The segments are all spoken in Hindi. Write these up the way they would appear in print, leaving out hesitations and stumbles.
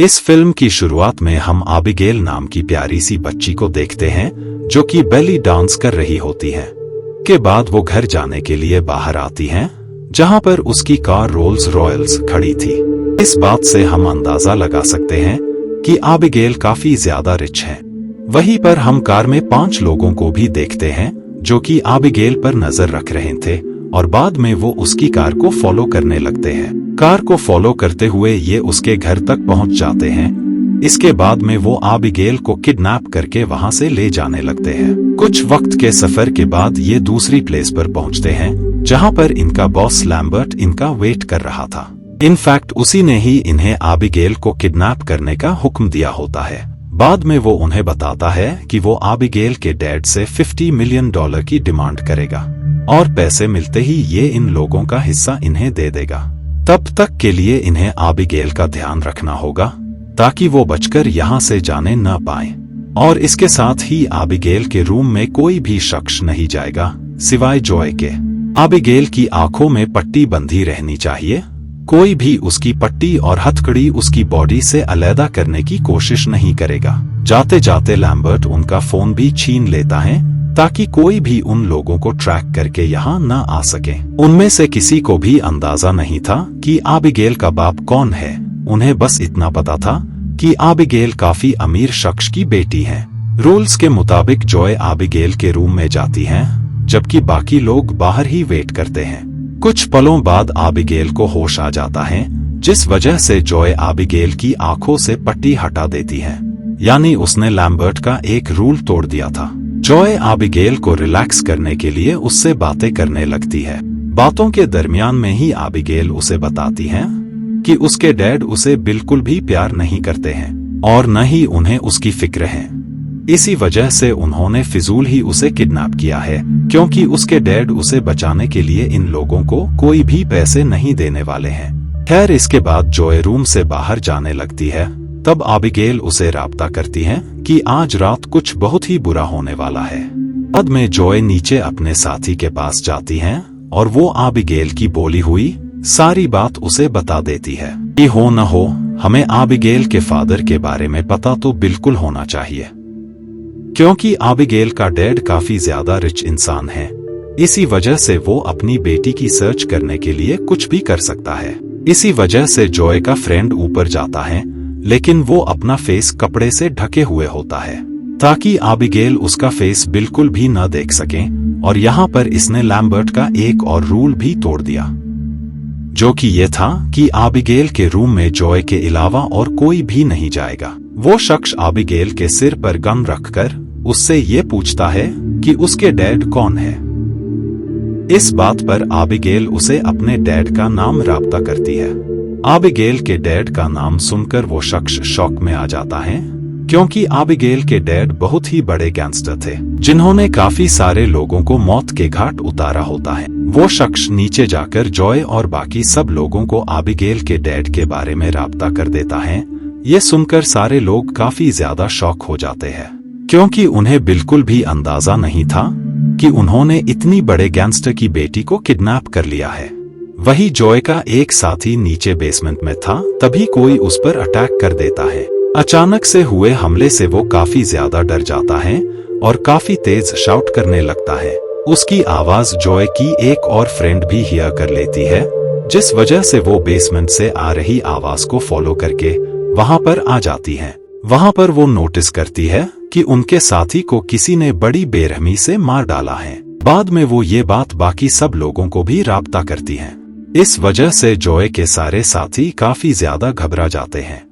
इस फिल्म की शुरुआत में हम आबिगेल नाम की प्यारी सी बच्ची को देखते हैं जो कि बेली डांस कर रही होती है। के बाद वो घर जाने के लिए बाहर आती हैं, जहां पर उसकी कार रोल्स रॉयल्स खड़ी थी। इस बात से हम अंदाजा लगा सकते हैं कि आबिगेल काफी ज्यादा रिच है। वहीं पर हम कार में 5 लोगों को भी देखते हैं जो कि आबिगेल पर नजर रख रहे थे और बाद में वो उसकी कार को फॉलो करने लगते हैं। कार को फॉलो करते हुए ये उसके घर तक पहुंच जाते हैं। इसके बाद में वो आबिगेल को किडनैप करके वहां से ले जाने लगते हैं। कुछ वक्त के सफर के बाद ये दूसरी प्लेस पर पहुंचते हैं जहां पर इनका बॉस लैम्बर्ट इनका वेट कर रहा था। इनफैक्ट उसी ने ही इन्हें आबिगेल को किडनैप करने का हुक्म दिया होता है। बाद में वो उन्हें बताता है कि वो आबिगेल के डैड से $50 मिलियन की डिमांड करेगा और पैसे मिलते ही ये इन लोगों का हिस्सा इन्हें दे देगा। तब तक के लिए इन्हें आबिगेल का ध्यान रखना होगा ताकि वो बचकर यहाँ से जाने न पाए। और इसके साथ ही आबिगेल के रूम में कोई भी शख्स नहीं जाएगा सिवाय जॉय के। आबिगेल की आंखों में पट्टी बंधी रहनी चाहिए। कोई भी उसकी पट्टी और हथकड़ी उसकी बॉडी से अलग करने की कोशिश नहीं करेगा। जाते जाते लैम्बर्ट उनका फोन भी छीन लेता है ताकि कोई भी उन लोगों को ट्रैक करके यहाँ न आ सके। उनमें से किसी को भी अंदाजा नहीं था कि आबिगेल का बाप कौन है। उन्हें बस इतना पता था कि आबिगेल काफी अमीर शख्स की बेटी है। रूल्स के मुताबिक जॉय आबिगेल के रूम में जाती है जबकि बाकी लोग बाहर ही वेट करते हैं। कुछ पलों बाद आबिगेल को होश आ जाता है, जिस वजह से जॉय आबिगेल की आंखों से पट्टी हटा देती है। यानी उसने लैम्बर्ट का एक रूल तोड़ दिया था। जॉय आबिगेल को रिलैक्स करने के लिए उससे बातें करने लगती है। बातों के दरमियान में ही आबिगेल उसे बताती है कि उसके डैड उसे बिल्कुल भी प्यार नहीं करते हैं और न ही उन्हें उसकी फिक्र है। इसी वजह से उन्होंने फिजूल ही उसे किडनैप किया है, क्योंकि उसके डैड उसे बचाने के लिए इन लोगों को कोई भी पैसे नहीं देने वाले हैं। खैर इसके बाद जॉय रूम से बाहर जाने लगती है। तब आबिगेल उसे राब्ता करती है कि आज रात कुछ बहुत ही बुरा होने वाला है। बाद में जॉय नीचे अपने साथी के पास जाती है और वो आबिगेल की बोली हुई सारी बात उसे बता देती है कि हो न हो हमें आबिगेल के फादर के बारे में पता तो बिल्कुल होना चाहिए, क्योंकि आबिगेल का डैड काफी ज्यादा रिच इंसान है। इसी वजह से वो अपनी बेटी की सर्च करने के लिए कुछ भी कर सकता है। इसी वजह से जॉय का फ्रेंड ऊपर जाता है, लेकिन वो अपना फेस कपड़े से ढके हुए होता है ताकि आबिगेल उसका फेस बिल्कुल भी न देख सके। और यहाँ पर इसने लैम्बर्ट का एक और रूल भी तोड़ दिया, जो कि ये था कि आबिगेल के रूम में जॉय के अलावा और कोई भी नहीं जाएगा। वो शख्स आबिगेल के सिर पर गन रखकर उससे ये पूछता है कि उसके डैड कौन है। इस बात पर आबिगेल उसे अपने डैड का नाम राब्ता करती है। आबिगेल के डैड का नाम सुनकर वो शख्स शॉक में आ जाता है, क्योंकि आबिगेल के डैड बहुत ही बड़े गैंगस्टर थे जिन्होंने काफी सारे लोगों को मौत के घाट उतारा होता है। वो शख्स नीचे जाकर जॉय और बाकी सब लोगों को आबिगेल के डैड के बारे में राब्ता कर देता है। ये सुनकर सारे लोग काफी ज्यादा शॉक हो जाते हैं, क्योंकि उन्हें बिल्कुल भी अंदाजा नहीं था कि उन्होंने इतनी बड़े गैंगस्टर की बेटी को किडनैप कर लिया है। वही जॉय का एक साथी नीचे बेसमेंट में था, तभी कोई उस पर अटैक कर देता है। अचानक से हुए हमले से वो काफी ज्यादा डर जाता है और काफी तेज शाउट करने लगता है। उसकी आवाज जॉय की एक और फ्रेंड भी हियर कर लेती है, जिस वजह से वो बेसमेंट से आ रही आवाज को फॉलो करके वहां पर आ जाती है। वहां पर वो नोटिस करती है कि उनके साथी को किसी ने बड़ी बेरहमी से मार डाला है। बाद में वो ये बात बाकी सब लोगों को भी राब्ता करती है। इस वजह से जॉय के सारे साथी काफी ज्यादा घबरा जाते हैं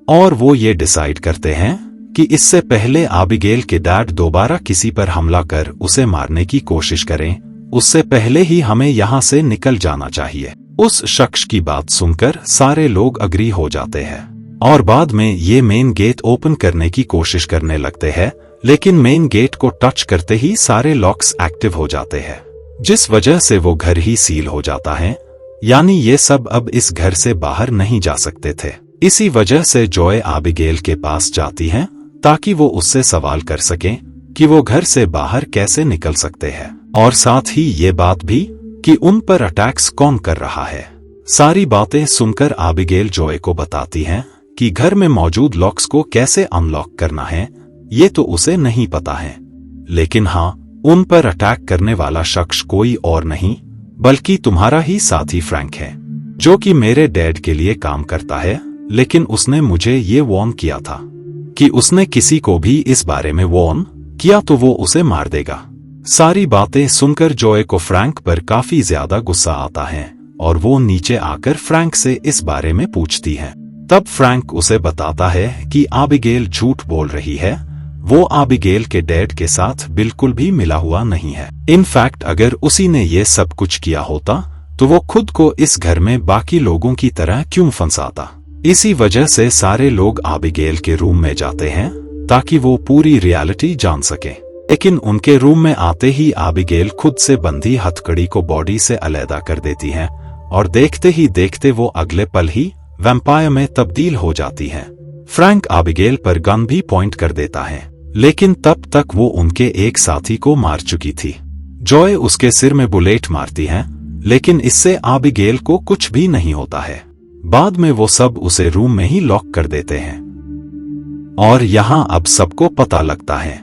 और वो ये डिसाइड करते हैं कि इससे पहले आबिगेल के डैड दोबारा किसी पर हमला कर उसे मारने की कोशिश करें, उससे पहले ही हमें यहाँ से निकल जाना चाहिए। उस शख्स की बात सुनकर सारे लोग अग्री हो जाते हैं और बाद में ये मेन गेट ओपन करने की कोशिश करने लगते हैं, लेकिन मेन गेट को टच करते ही सारे लॉक्स एक्टिव हो जाते हैं, जिस वजह से वो घर ही सील हो जाता है। यानी ये सब अब इस घर से बाहर नहीं जा सकते थे। इसी वजह से जॉय आबिगेल के पास जाती हैं ताकि वो उससे सवाल कर सकें कि वो घर से बाहर कैसे निकल सकते हैं, और साथ ही ये बात भी कि उन पर अटैक्स कौन कर रहा है। सारी बातें सुनकर आबिगेल जॉय को बताती हैं कि घर में मौजूद लॉक्स को कैसे अनलॉक करना है ये तो उसे नहीं पता है। लेकिन हाँ, उन पर अटैक करने वाला शख्स कोई और नहीं बल्कि तुम्हारा ही साथी फ्रैंक है, जो कि मेरे डैड के लिए काम करता है। लेकिन उसने मुझे ये वार्न किया था कि उसने किसी को भी इस बारे में वार्न किया तो वो उसे मार देगा। सारी बातें सुनकर जॉय को फ्रैंक पर काफी ज्यादा गुस्सा आता है और वो नीचे आकर फ्रैंक से इस बारे में पूछती है। तब फ्रैंक उसे बताता है कि आबिगेल झूठ बोल रही है, वो आबिगेल के डैड के साथ बिल्कुल भी मिला हुआ नहीं है। इनफैक्ट अगर उसी ने ये सब कुछ किया होता तो वो खुद को इस घर में बाकी लोगों की तरह क्यों फंसाता। इसी वजह से सारे लोग आबिगेल के रूम में जाते हैं ताकि वो पूरी रियलिटी जान सके। लेकिन उनके रूम में आते ही आबिगेल खुद से बंधी हथकड़ी को बॉडी से अलग कर देती है और देखते ही देखते वो अगले पल ही वैम्पायर में तब्दील हो जाती है। फ्रैंक आबिगेल पर गन भी पॉइंट कर देता है, लेकिन तब तक वो उनके एक साथी को मार चुकी थी। जॉय उसके सिर में बुलेट मारती है, लेकिन इससे आबिगेल को कुछ भी नहीं होता है। बाद में वो सब उसे रूम में ही लॉक कर देते हैं और यहाँ अब सबको पता लगता है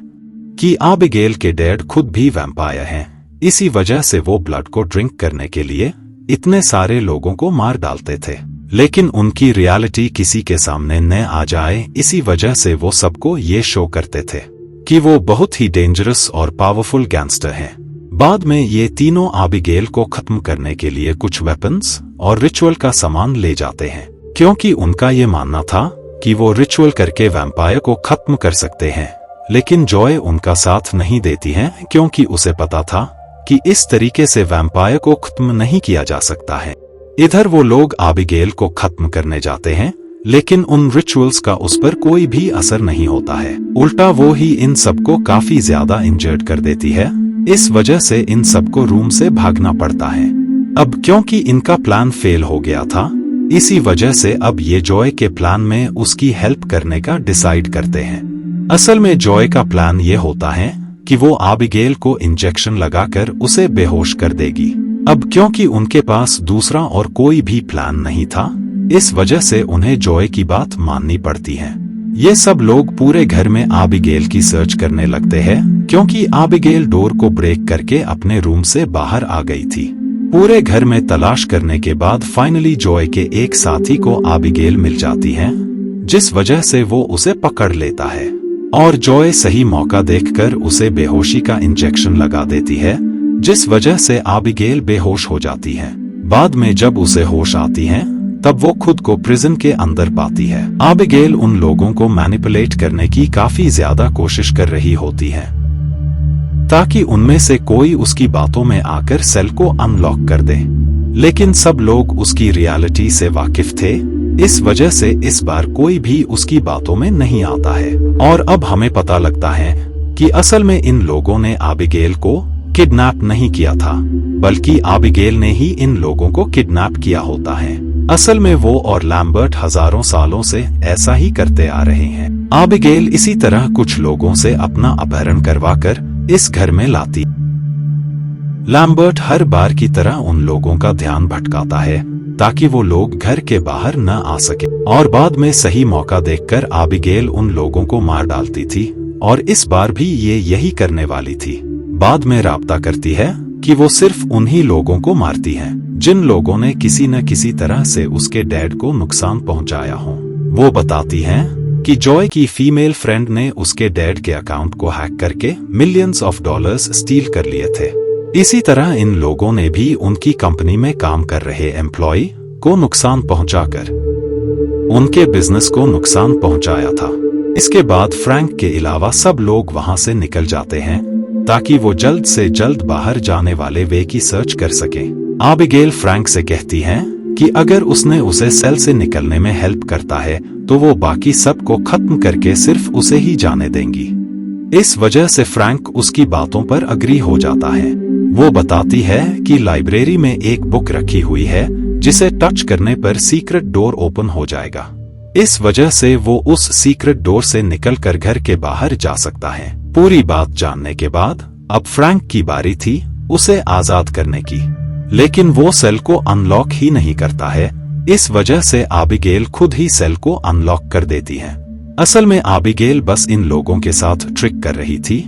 कि आबिगेल के डैड खुद भी वैम्पायर हैं। इसी वजह से वो ब्लड को ड्रिंक करने के लिए इतने सारे लोगों को मार डालते थे, लेकिन उनकी रियलिटी किसी के सामने न आ जाए, इसी वजह से वो सबको ये शो करते थे कि वो बहुत ही डेंजरस और पावरफुल गैंगस्टर हैं। बाद में ये तीनों आबिगेल को खत्म करने के लिए कुछ वेपन्स और रिचुअल का सामान ले जाते हैं, क्योंकि उनका ये मानना था कि वो रिचुअल करके वैम्पायर को खत्म कर सकते हैं। लेकिन जॉय उनका साथ नहीं देती है, क्योंकि उसे पता था कि इस तरीके से वैम्पायर को खत्म नहीं किया जा सकता है। इधर वो लोग आबिगेल को खत्म करने जाते हैं, लेकिन उन रिचुअल्स का उस पर कोई भी असर नहीं होता है। उल्टा वो ही इन सबको काफी ज्यादा इंजर्ड कर देती है। इस वजह से इन सबको रूम से भागना पड़ता है। अब क्योंकि इनका प्लान फेल हो गया था, इसी वजह से अब ये जॉय के प्लान में उसकी हेल्प करने का डिसाइड करते हैं। असल में जॉय का प्लान ये होता है कि वो आबिगेल को इंजेक्शन लगाकर उसे बेहोश कर देगी। अब क्योंकि उनके पास दूसरा और कोई भी प्लान नहीं था, इस वजह से उन्हें जॉय की बात माननी पड़ती है। ये सब लोग पूरे घर में आबिगेल की सर्च करने लगते हैं, क्योंकि आबिगेल डोर को ब्रेक करके अपने रूम से बाहर आ गई थी। पूरे घर में तलाश करने के बाद फाइनली जॉय के एक साथी को आबिगेल मिल जाती है, जिस वजह से वो उसे पकड़ लेता है और जॉय सही मौका देखकर उसे बेहोशी का इंजेक्शन लगा देती है, जिस वजह से आबिगेल बेहोश हो जाती है। बाद में जब उसे होश आती है तब वो खुद को प्रिजन के अंदर पाती है। आबिगेल उन लोगों को मैनिपुलेट करने की काफी ज्यादा कोशिश कर रही होती है ताकि उनमें से कोई उसकी बातों में आकर सेल को अनलॉक कर दे, लेकिन सब लोग उसकी रियलिटी से वाकिफ थे। इस वजह से इस बार कोई भी उसकी बातों में नहीं आता है और अब हमें पता लगता है कि असल में इन लोगों ने आबिगेल को किडनैप नहीं किया था, बल्कि आबिगेल ने ही इन लोगों को किडनैप किया होता है। असल में वो और लैम्बर्ट हजारों सालों से ऐसा ही करते आ रहे हैं। आबिगेल इसी तरह कुछ लोगों से अपना अपहरण करवाकर इस घर में लाती। लैम्बर्ट हर बार की तरह उन लोगों का ध्यान भटकाता है ताकि वो लोग घर के बाहर न आ सके, और बाद में सही मौका देखकर आबिगेल उन लोगों को मार डालती थी और इस बार भी ये यही करने वाली थी। बाद में राब्ता करती है कि वो सिर्फ उन्हीं लोगों को मारती है जिन लोगों ने किसी न किसी तरह से उसके डैड को नुकसान पहुंचाया हो। वो बताती है कि जॉय की फीमेल फ्रेंड ने उसके डैड के अकाउंट को हैक करके मिलियंस ऑफ डॉलर्स स्टील कर लिए थे। इसी तरह इन लोगों ने भी उनकी कंपनी में काम कर रहे एम्प्लॉय को नुकसान पहुंचाकर उनके बिजनेस को नुकसान पहुंचाया था। इसके बाद फ्रैंक के अलावा सब लोग वहां से निकल जाते हैं ताकि वो जल्द से जल्द बाहर जाने वाले वे की सर्च कर सके। आबिगेल फ्रैंक से कहती है कि अगर उसने उसे सेल से निकलने में हेल्प करता है तो वो बाकी सब को खत्म करके सिर्फ उसे ही जाने देंगी। इस वजह से फ्रैंक उसकी बातों पर अग्री हो जाता है। वो बताती है कि लाइब्रेरी में एक बुक रखी हुई है जिसे टच करने पर सीक्रेट डोर ओपन हो जाएगा। इस वजह से वो उस सीक्रेट डोर से निकलकर घर के बाहर जा सकता है। पूरी बात जानने के बाद अब फ्रैंक की बारी थी उसे आजाद करने की, लेकिन वो सेल को अनलॉक ही नहीं करता है इस वजह से आबिगेल खुद ही सेल को अनलॉक कर देती है। असल में आबिगेल बस इन लोगों के साथ ट्रिक कर रही थी।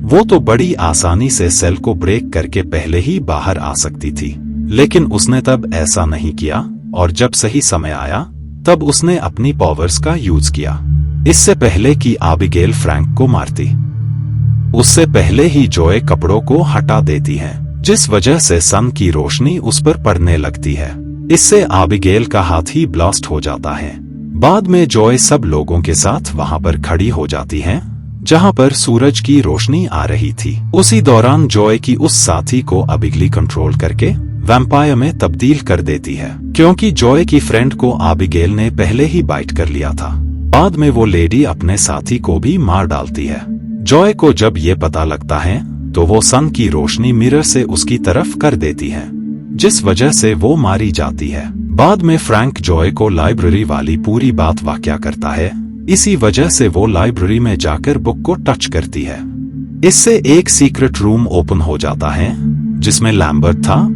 वो तो बड़ी आसानी से सेल को ब्रेक करके पहले ही बाहर आ सकती थी, लेकिन उसने तब ऐसा नहीं किया और जब सही समय आया तब उसने अपनी पावर्स का यूज किया। इससे पहले कि आबिगेल फ्रैंक को मारती, उससे पहले ही जॉय कपड़ों को हटा देती है, जिस वजह से सन की रोशनी उस पर पड़ने लगती है। इससे आबिगेल का हाथ ही ब्लास्ट हो जाता है। बाद में जॉय सब लोगों के साथ वहां पर खड़ी हो जाती है जहां पर सूरज की रोशनी आ रही थी। उसी दौरान जॉय की उस साथी को आबिगली कंट्रोल करके वैम्पायर में तब्दील कर देती है, क्योंकि जॉय की फ्रेंड को आबिगेल ने पहले ही बाइट कर लिया था। बाद में वो लेडी अपने साथी को भी मार डालती है। जॉय को जब ये पता लगता है तो वो सन की रोशनी मिरर से उसकी तरफ कर देती है, जिस वजह से वो मारी जाती है। बाद में फ्रैंक जॉय को लाइब्रेरी वाली पूरी बात वाकया करता है। इसी वजह से वो लाइब्रेरी में जाकर बुक को टच करती है। इससे एक सीक्रेट रूम ओपन हो जाता है जिसमें लैम्बर्ट था,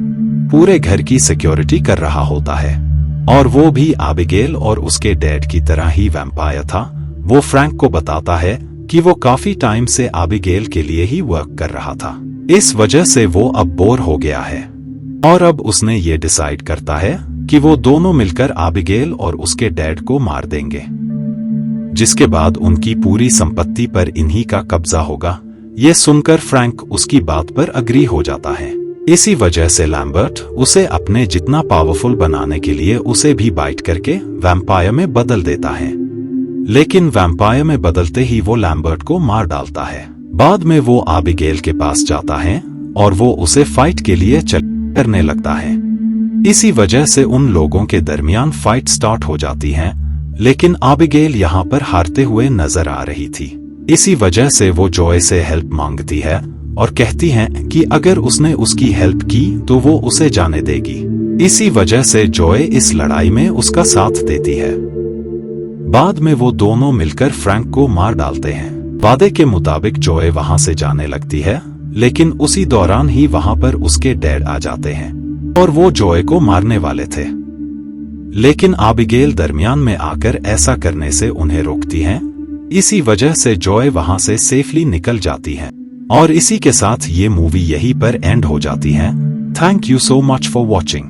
पूरे घर की सिक्योरिटी कर रहा होता है और वो भी आबिगेल और उसके डैड की तरह ही वैम्पायर था। वो फ्रैंक को बताता है कि वो काफी टाइम से आबिगेल के लिए ही वर्क कर रहा था। इस वजह से वो अब बोर हो गया है और अब उसने ये डिसाइड करता है कि वो दोनों मिलकर आबिगेल और उसके डैड को मार देंगे, जिसके बाद उनकी पूरी संपत्ति पर इन्हीं का कब्जा होगा। ये सुनकर फ्रैंक उसकी बात पर अग्री हो जाता है। इसी वजह से लैम्बर्ट उसे अपने जितना पावरफुल बनाने के लिए उसे भी बाइट करके वैम्पायर में बदल देता है, लेकिन वैम्पायर में बदलते ही वो लैम्बर्ट को मार डालता है। बाद में वो आबिगेल के पास जाता है और वो उसे फाइट के लिए करने लगता है। इसी वजह से उन लोगों के दरमियान फाइट स्टार्ट हो जाती है, लेकिन आबिगेल यहाँ पर हारते हुए नजर आ रही थी। इसी वजह से वो जॉय से हेल्प मांगती है और कहती है कि अगर उसने उसकी हेल्प की तो वो उसे जाने देगी। इसी वजह से जॉय इस लड़ाई में उसका साथ देती है। बाद में वो दोनों मिलकर फ्रैंक को मार डालते हैं। वादे के मुताबिक जॉय वहां से जाने लगती है, लेकिन उसी दौरान ही वहां पर उसके डैड आ जाते हैं और वो जॉय को मारने वाले थे, लेकिन आबिगेल दरमियान में आकर ऐसा करने से उन्हें रोकती है। इसी वजह से जॉय वहां से सेफली निकल जाती है और इसी के साथ ये मूवी यहीं पर एंड हो जाती है। Thank you so much for watching.